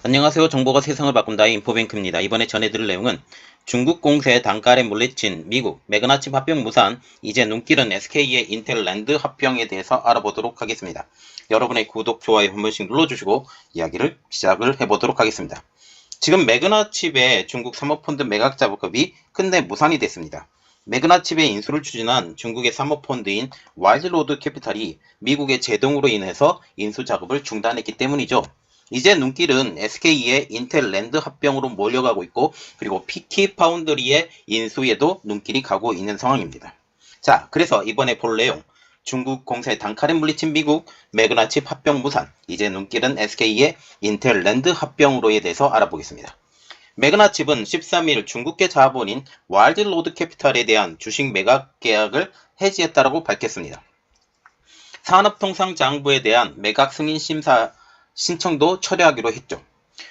안녕하세요. 정보가 세상을 바꾼다의 인포뱅크입니다. 이번에 전해드릴 내용은 중국 공세 단칼에 물리친 미국 매그나칩 합병 무산, 이제 눈길은 SK의 인텔 랜드 합병에 대해서 알아보도록 하겠습니다. 여러분의 구독, 좋아요 한 번씩 눌러주시고 이야기를 시작을 해보도록 하겠습니다. 지금 매그나칩의 중국 사모펀드 매각 작업이 끝내 무산이 됐습니다. 매그나칩의 인수를 추진한 중국의 사모펀드인 와일드로드 캐피탈이 미국의 제동으로 인해서 인수 작업을 중단했기 때문이죠. 이제 눈길은 SK의 인텔 랜드 합병으로 몰려가고 있고, 그리고 PT 파운드리의 인수에도 눈길이 가고 있는 상황입니다. 자, 그래서 이번에 볼 내용, 중국 공세 단칼에 물리친 미국 매그나칩 합병 무산, 이제 눈길은 SK의 인텔 랜드 합병으로에 대해서 알아보겠습니다. 매그나칩은 13일 중국계 자본인 와일드로드 캐피탈에 대한 주식 매각 계약을 해지했다고 밝혔습니다. 산업통상자원부에 대한 매각 승인 심사 신청도 철회하기로 했죠.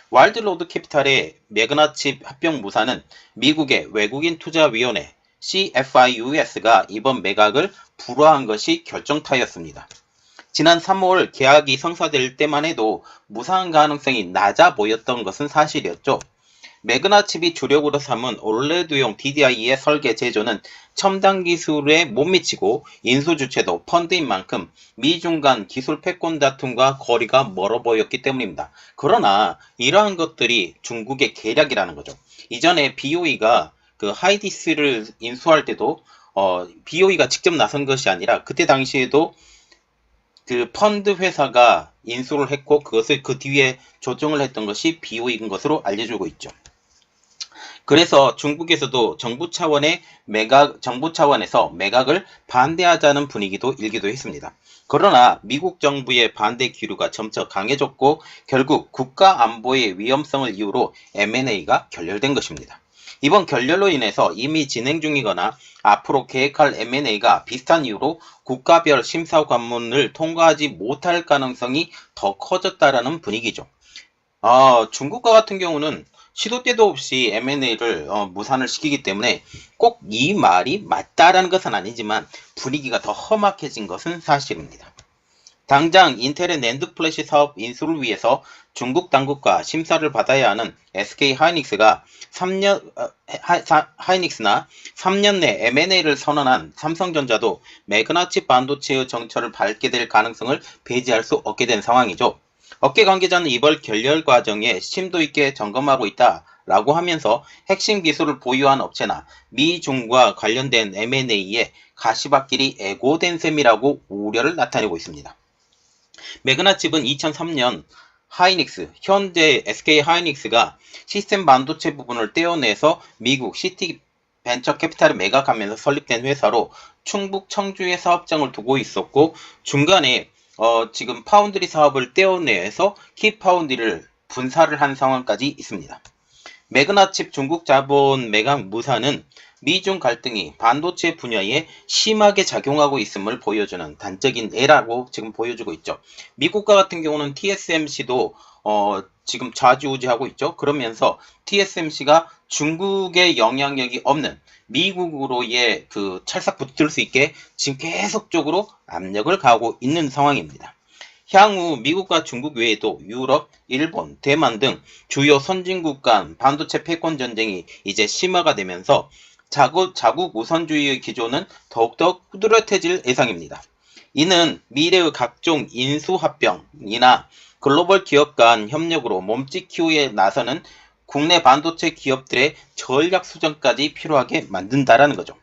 와일드로드 캐피탈의 매그나칩 합병 무산은 미국의 외국인 투자위원회 CFIUS가 이번 매각을 불허한 것이 결정타였습니다. 지난 3월 계약이 성사될 때만 해도 무산 가능성이 낮아 보였던 것은 사실이었죠. 매그나칩이 주력으로 삼은 올레드용 DDI의 설계 제조는 첨단 기술에 못 미치고 인수 주체도 펀드인 만큼 미중 간 기술 패권 다툼과 거리가 멀어 보였기 때문입니다. 그러나 이러한 것들이 중국의 계략이라는 거죠. 이전에 BOE가 그 하이디스를 인수할 때도 BOE가 직접 나선 것이 아니라 그때 당시에도 그 펀드 회사가 인수를 했고 그것을 그 뒤에 조정을 했던 것이 BOE인 것으로 알려지고 있죠. 그래서 중국에서도 정부 차원에서 매각을 반대하자는 분위기도 일기도 했습니다. 그러나 미국 정부의 반대 기류가 점차 강해졌고 결국 국가 안보의 위험성을 이유로 M&A가 결렬된 것입니다. 이번 결렬로 인해서 이미 진행 중이거나 앞으로 계획할 M&A가 비슷한 이유로 국가별 심사 관문을 통과하지 못할 가능성이 더 커졌다라는 분위기죠. 중국과 같은 경우는 시도 때도 없이 M&A를 무산을 시키기 때문에 꼭 이 말이 맞다라는 것은 아니지만 분위기가 더 험악해진 것은 사실입니다. 당장 인텔의 낸드 플래시 사업 인수를 위해서 중국 당국과 심사를 받아야 하는 SK 하이닉스가 3년 하이닉스나 3년 내 M&A를 선언한 삼성전자도 매그나칩 반도체의 정처를 밟게 될 가능성을 배제할 수 없게 된 상황이죠. 업계 관계자는 이번 결렬 과정에 심도 있게 점검하고 있다라고 하면서 핵심 기술을 보유한 업체나 미중과 관련된 M&A에 가시밭길이 애고된 셈이라고 우려를 나타내고 있습니다. 매그나칩은 2003년 하이닉스, 현재 SK 하이닉스가 시스템 반도체 부분을 떼어내서 미국 시티 벤처 캐피탈을 매각하면서 설립된 회사로 충북 청주에 사업장을 두고 있었고 중간에 지금 파운드리 사업을 떼어내서 키파운드리를 분사를 한 상황까지 있습니다. 매그나칩 중국 자본 매각 무산은 미중 갈등이 반도체 분야에 심하게 작용하고 있음을 보여주는 단적인 예라고 지금 보여주고 있죠. 미국과 같은 경우는 TSMC도 지금 좌지우지하고 있죠. 그러면서 TSMC가 중국의 영향력이 없는 미국으로의 그 찰싹 붙을 수 있게 지금 계속적으로 압력을 가하고 있는 상황입니다. 향후 미국과 중국 외에도 유럽, 일본, 대만 등 주요 선진국 간 반도체 패권 전쟁이 이제 심화가 되면서 자국 우선주의의 기조는 더욱더 뚜렷해질 예상입니다. 이는 미래의 각종 인수합병이나 글로벌 기업 간 협력으로 몸집 키우에 나서는 국내 반도체 기업들의 전략 수정까지 필요하게 만든다라는 거죠.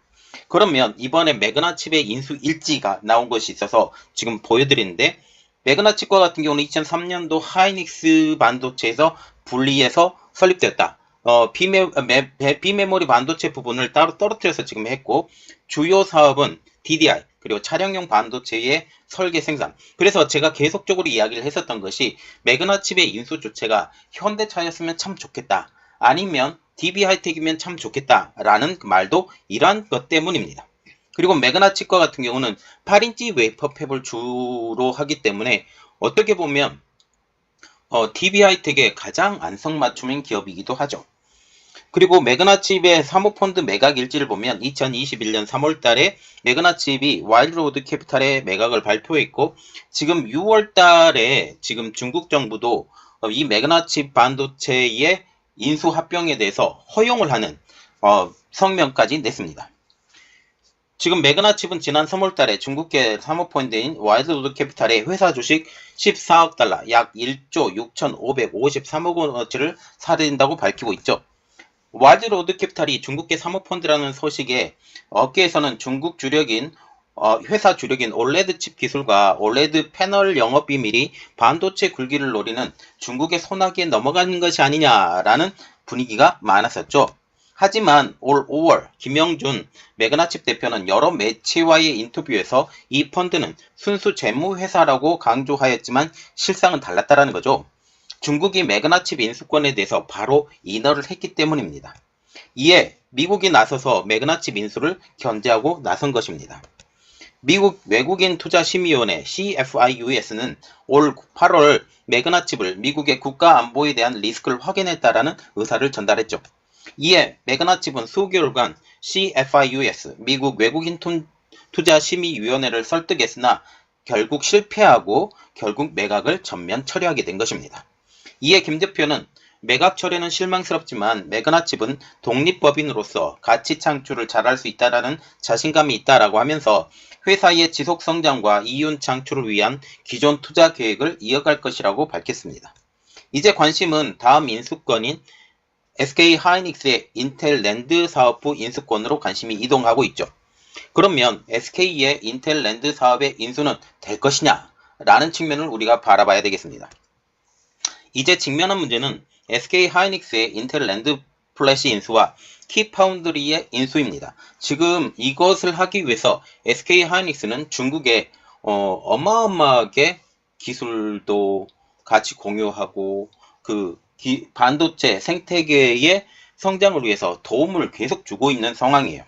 그러면 이번에 매그나칩의 인수 일지가 나온 것이 있어서 지금 보여드리는데 매그나칩과 같은 경우는 2003년도 하이닉스 반도체에서 분리해서 설립되었다. 비메모리 반도체 부분을 따로 떨어뜨려서 지금 했고 주요 사업은 DDI 그리고 차량용 반도체의 설계 생산. 그래서 제가 계속적으로 이야기를 했었던 것이 매그나칩의 인수 주체가 현대차였으면 참 좋겠다. 아니면 DB하이텍이면 참 좋겠다라는 말도 이러한 것 때문입니다. 그리고 매그나칩과 같은 경우는 8인치 웨이퍼 팹을 주로 하기 때문에 어떻게 보면 DB하이텍의 가장 안성맞춤인 기업이기도 하죠. 그리고 매그나칩의 사모펀드 매각 일지를 보면 2021년 3월 달에 매그나칩이 와일드로드 캐피탈의 매각을 발표했고 지금 6월 달에 지금 중국 정부도 이 매그나칩 반도체의 인수 합병에 대해서 허용을 하는 성명까지 냈습니다. 지금 매그나칩은 지난 3월달에 중국계 사모펀드인 와일드로드 캐피탈의 회사 주식 14억 달러, 약 1조 6,553억 원어치를 사들인다고 밝히고 있죠. 와일드로드 캐피탈이 중국계 사모펀드라는 소식에 업계에서는 중국 주력인 회사 주력인 올레드 칩 기술과 올레드 패널 영업 비밀이 반도체 굴기를 노리는 중국의 소나기에 넘어가는 것이 아니냐라는 분위기가 많았었죠. 하지만 올 5월 김영준 매그나칩 대표는 여러 매체와의 인터뷰에서 이 펀드는 순수 재무회사라고 강조하였지만 실상은 달랐다는 거죠. 중국이 매그나칩 인수권에 대해서 바로 인허를 했기 때문입니다. 이에 미국이 나서서 매그나칩 인수를 견제하고 나선 것입니다. 미국 외국인 투자심의위원회 CFIUS는 올 8월 매그나칩을 미국의 국가 안보에 대한 리스크를 확인했다라는 의사를 전달했죠. 이에 매그나칩은 수개월간 CFIUS 미국 외국인 투자심의위원회를 설득했으나 결국 실패하고 결국 매각을 전면 처리하게 된 것입니다. 이에 김 대표는 매각 처리는 실망스럽지만 매그나칩은 독립법인으로서 가치 창출을 잘할 수 있다라는 자신감이 있다라고 하면서 회사의 지속 성장과 이윤 창출을 위한 기존 투자 계획을 이어갈 것이라고 밝혔습니다. 이제 관심은 다음 인수권인 SK 하이닉스의 인텔 랜드 사업부 인수권으로 관심이 이동하고 있죠. 그러면 SK의 인텔 랜드 사업의 인수는 될 것이냐? 라는 측면을 우리가 바라봐야 되겠습니다. 이제 직면한 문제는 SK 하이닉스의 인텔 랜드 플래시 인수와 키파운드리의 인수입니다. 지금 이것을 하기 위해서 SK 하이닉스는 중국에 어마어마하게 기술도 같이 공유하고 반도체 생태계의 성장을 위해서 도움을 계속 주고 있는 상황이에요.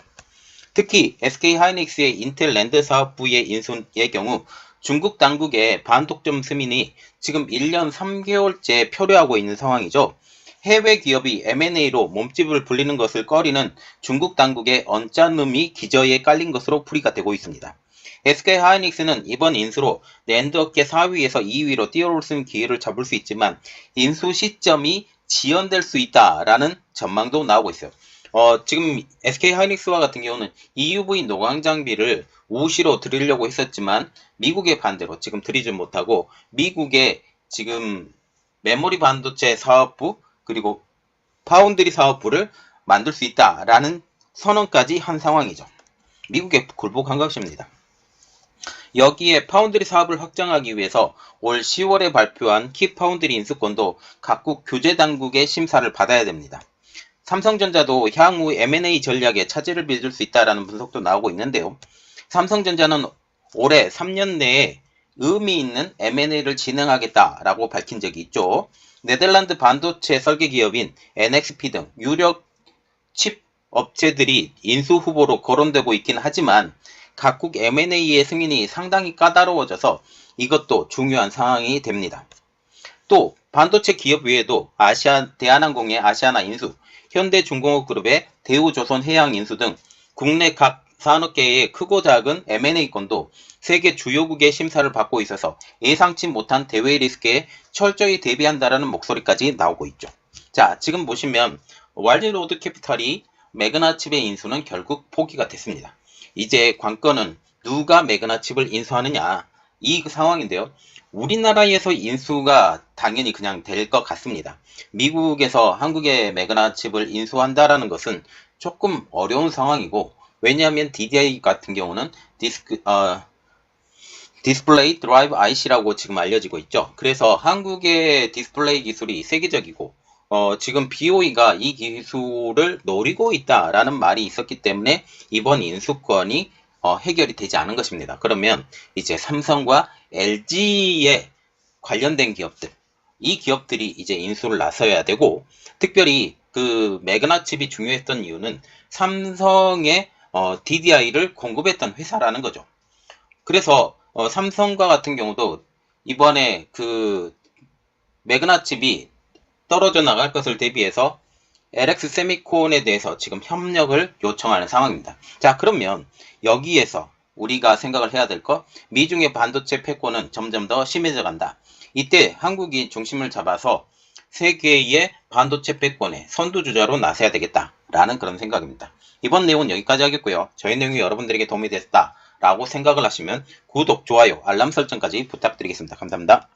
특히 SK 하이닉스의 인텔 랜드 사업부의 인수의 경우 중국 당국의 반독점 승인이 지금 1년 3개월째 표류하고 있는 상황이죠. 해외 기업이 M&A로 몸집을 불리는 것을 꺼리는 중국 당국의 언짢음이 기저에 깔린 것으로 풀이가 되고 있습니다. SK 하이닉스는 이번 인수로 낸드 업계 4위에서 2위로 뛰어올 수 있는 기회를 잡을 수 있지만 인수 시점이 지연될 수 있다라는 전망도 나오고 있어요. 지금 SK 하이닉스와 같은 경우는 EUV 노광 장비를 우시로 드리려고 했었지만 미국의 반대로 지금 드리지 못하고 미국의 지금 메모리 반도체 사업부 그리고 파운드리 사업부를 만들 수 있다라는 선언까지 한 상황이죠. 미국에 굴복한 것입니다. 여기에 파운드리 사업을 확장하기 위해서 올 10월에 발표한 키파운드리 인수권도 각국 규제 당국의 심사를 받아야 됩니다. 삼성전자도 향후 M&A 전략에 차질을 빚을 수 있다는 분석도 나오고 있는데요. 삼성전자는 올해 3년 내에 의미 있는 M&A를 진행하겠다라고 밝힌 적이 있죠. 네덜란드 반도체 설계 기업인 NXP 등 유력 칩 업체들이 인수 후보로 거론되고 있긴 하지만 각국 M&A의 승인이 상당히 까다로워져서 이것도 중요한 상황이 됩니다. 또 반도체 기업 외에도 대한항공의 아시아나 인수, 현대중공업그룹의 대우조선해양 인수 등 국내 각 산업계의 크고 작은 M&A권도 세계 주요국의 심사를 받고 있어서 예상치 못한 대외 리스크에 철저히 대비한다라는 목소리까지 나오고 있죠. 자, 지금 보시면 와일드로드 캐피탈이 매그나칩의 인수는 결국 포기가 됐습니다. 이제 관건은 누가 매그나칩을 인수하느냐 이 상황인데요. 우리나라에서 인수가 당연히 그냥 될 것 같습니다. 미국에서 한국의 매그나칩을 인수한다라는 것은 조금 어려운 상황이고 왜냐하면 DDI 같은 경우는 디스플레이 드라이브 IC라고 지금 알려지고 있죠. 그래서 한국의 디스플레이 기술이 세계적이고 지금 BOE가 이 기술을 노리고 있다라는 말이 있었기 때문에 이번 인수권이 해결이 되지 않은 것입니다. 그러면 이제 삼성과 LG에 관련된 기업들, 이 기업들이 이제 인수를 나서야 되고 특별히 그 매그나칩이 중요했던 이유는 삼성의 DDI를 공급했던 회사라는 거죠. 그래서 삼성과 같은 경우도 이번에 그 매그나칩이 떨어져 나갈 것을 대비해서 LX 세미콘에 대해서 지금 협력을 요청하는 상황입니다. 자, 그러면 여기에서 우리가 생각을 해야 될 것, 미중의 반도체 패권은 점점 더 심해져 간다. 이때 한국이 중심을 잡아서 세계의 반도체 패권의 선두주자로 나서야 되겠다라는 그런 생각입니다. 이번 내용은 여기까지 하겠고요. 저희 내용이 여러분들에게 도움이 됐다라고 생각을 하시면 구독, 좋아요, 알람 설정까지 부탁드리겠습니다. 감사합니다.